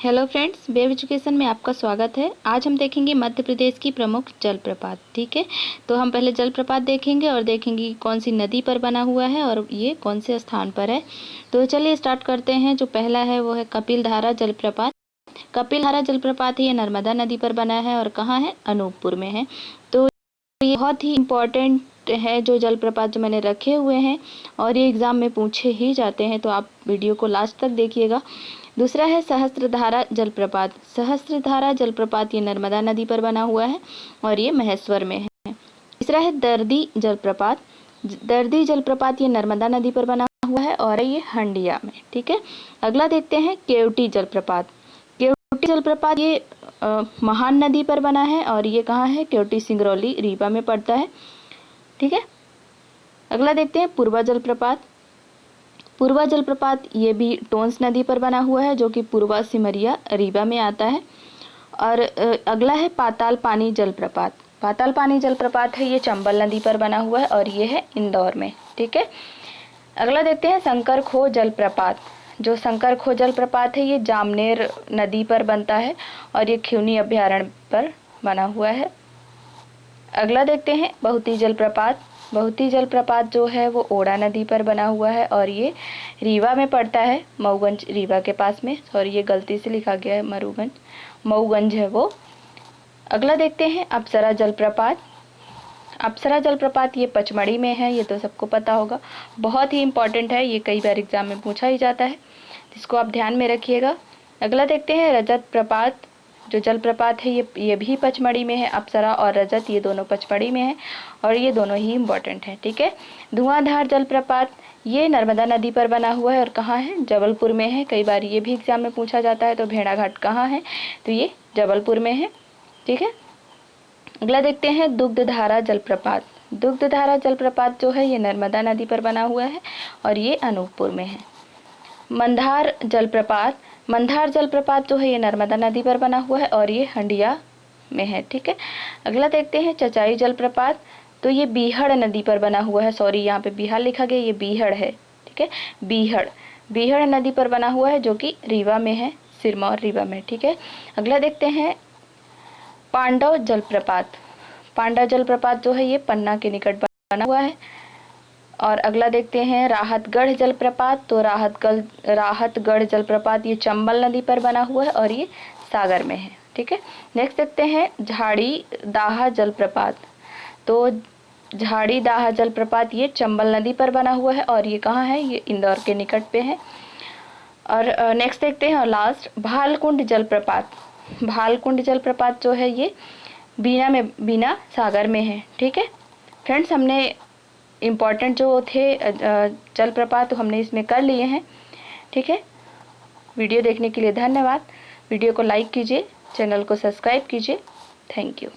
Hello friends, wave education में आपका स्वागत है। आज हम देखेंगे मध्य प्रदेश की प्रमुख जलप्रपात। ठीक है, तो हम पहले जलप्रपात देखेंगे और देखेंगे कौन सी नदी पर बना हुआ है और ये कौन से स्थान पर है। तो चलिए स्टार्ट करते हैं। जो पहला है वो है कपिलधारा जलप्रपात। कपिलधारा जलप्रपात ये नर्मदा नदी पर बना है और कहाँ है, अनूपपुर में है। तो ये बहुत ही इम्पोर्टेंट है जो जलप्रपात जो मैंने रखे हुए हैं और ये एग्ज़ाम में पूछे ही जाते हैं, तो आप वीडियो को लास्ट तक देखिएगा। दूसरा है सहस्त्रधारा जलप्रपात। सहस्त्रधारा जलप्रपात ये नर्मदा नदी पर बना हुआ है और ये महेश्वर में है। तीसरा है दर्दी जलप्रपात। दर्दी जलप्रपात ये नर्मदा नदी पर बना हुआ है और ये हंडिया में। ठीक है, अगला देखते हैं केवटी जलप्रपात। केवटी जलप्रपात ये महान नदी पर बना है और ये कहाँ है, केवटी सिंगरौली रीवा में पड़ता है। ठीक है, अगला देखते हैं पूर्वा जलप्रपात। पूर्वा जलप्रपात ये भी टोंस नदी पर बना हुआ है जो कि पूर्वा सिमरिया रीवा में आता है। और अगला है पाताल पानी जलप्रपात। पाताल पानी जलप्रपात है ये चंबल नदी पर बना हुआ है और ये है इंदौर में। ठीक है, अगला देखते हैं शंकर खो जलप्रपात। जो शंकर खो जलप्रपात है ये जामनेर नदी पर बनता है और ये खिवनी अभयारण्य पर बना हुआ है। अगला देखते हैं बहुती जलप्रपात। बहुती जलप्रपात जो है वो ओड़ा नदी पर बना हुआ है और ये रीवा में पड़ता है, मऊगंज रीवा के पास में। सॉरी, ये गलती से लिखा गया है मऊगंज, मऊगंज है वो। अगला देखते हैं अप्सरा जलप्रपात। अप्सरा जलप्रपात ये पचमढ़ी में है, ये तो सबको पता होगा, बहुत ही इम्पॉर्टेंट है, ये कई बार एग्जाम में पूछा ही जाता है, जिसको आप ध्यान में रखिएगा। अगला देखते हैं रजत प्रपात। जो जलप्रपात है ये भी पचमढ़ी में है। अप्सरा और रजत ये दोनों पचमढ़ी में है और ये दोनों ही इम्पोर्टेंट हैं। ठीक है, धुआंधार जलप्रपात ये नर्मदा नदी पर बना हुआ है और कहाँ है, जबलपुर में है। कई बार ये भी एग्जाम में पूछा जाता है। तो भेड़ाघाट कहाँ है, तो ये जबलपुर में है। ठीक है, अगला देखते हैं दुग्धधारा जलप्रपात। दुग्धधारा जलप्रपात जो है ये नर्मदा नदी पर बना हुआ है और ये अनूपपुर में है। मंदार जलप्रपात। मंदार जलप्रपात जो है ये नर्मदा नदी पर बना हुआ है और ये हंडिया में है। ठीक है, अगला देखते हैं चचाई जलप्रपात। तो ये बीहड़ नदी पर बना हुआ है। सॉरी, यहाँ पे बिहार लिखा गया, ये बीहड़ है। ठीक है, बीहड़, बीहड़ नदी पर बना हुआ है जो कि रीवा में है, सिरमौर रीवा में। ठीक है, अगला देखते हैं पांडव जलप्रपात। पांडव जलप्रपात जो है ये पन्ना के निकट बना हुआ है। और अगला देखते हैं राहतगढ़ जलप्रपात। तो राहतगढ़ जलप्रपात ये चंबल नदी पर बना हुआ है और ये सागर में है। ठीक है, नेक्स्ट देखते हैं झाड़ी दाहा जलप्रपात। तो झाड़ी दाहा जलप्रपात ये चंबल नदी पर बना हुआ है और ये कहाँ है, ये इंदौर के निकट पे है। और नेक्स्ट देखते हैं और लास्ट भालकुंड जलप्रपात। भालकुंड जलप्रपात जो है ये बीना सागर में है। ठीक है फ्रेंड्स, हमने इम्पॉर्टेंट जो थे जलप्रपात तो हमने इसमें कर लिए हैं। ठीक है, वीडियो देखने के लिए धन्यवाद। वीडियो को लाइक कीजिए, चैनल को सब्सक्राइब कीजिए। Thank you.